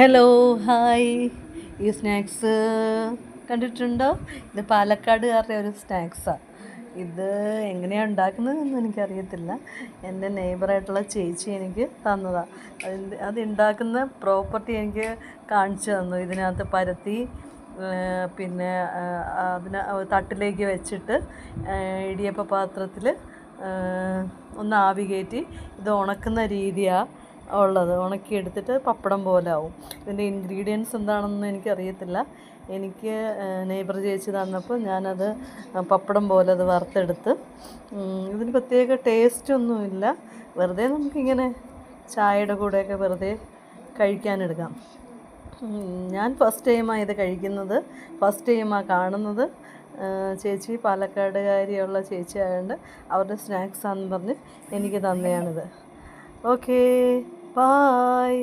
Hello hi. ഈ snacks കണ്ടിട്ടുണ്ടോ? ഇത് പാലക്കാടുകാരുടെ ഒരു സ്നാക്സാണ്. ഇത് എങ്ങനെയാണ് ഉണ്ടാക്കുന്നതെന്ന് എനിക്കറിയത്തില്ല. എൻ്റെ നെയ്ബറായിട്ടുള്ള ചേച്ചി എനിക്ക് തന്നതാണ്. അത് ഉണ്ടാക്കുന്ന പ്രോപ്പർട്ടി എനിക്ക് കാണിച്ചു തന്നു. ഇതിനകത്ത് പരത്തി പിന്നെ തട്ടിലേക്ക് വെച്ചിട്ട് ഇടിയപ്പ പാത്രത്തിൽ ഒന്ന് ആവി കയറ്റി ഇത് ഉണക്കുന്ന രീതിയാണ് ഉള്ളത്. ഉണക്കിയെടുത്തിട്ട് പപ്പടം പോലെ ആവും. ഇതിൻ്റെ ഇൻഗ്രീഡിയൻസ് എന്താണെന്ന് എനിക്കറിയത്തില്ല. എനിക്ക് നെയ്ബർ ചേച്ചി തന്നപ്പോൾ ഞാനത് പപ്പടം പോലെ അത് വറുത്തെടുത്ത്. ഇതിന് പ്രത്യേക ടേസ്റ്റൊന്നുമില്ല. വെറുതെ നമുക്കിങ്ങനെ ചായയുടെ കൂടെയൊക്കെ വെറുതെ കഴിക്കാനെടുക്കാം. ഞാൻ ഫസ്റ്റ് ടൈമാണ് ഇത് കഴിക്കുന്നത്, ഫസ്റ്റ് ടൈമാണ് കാണുന്നത്. ചേച്ചി പാലക്കാടുകാരിയുള്ള ചേച്ചി ആയതുകൊണ്ട് അവരുടെ സ്നാക്സാണെന്ന് പറഞ്ഞ് എനിക്ക് തന്നെയാണിത്. Okay, bye.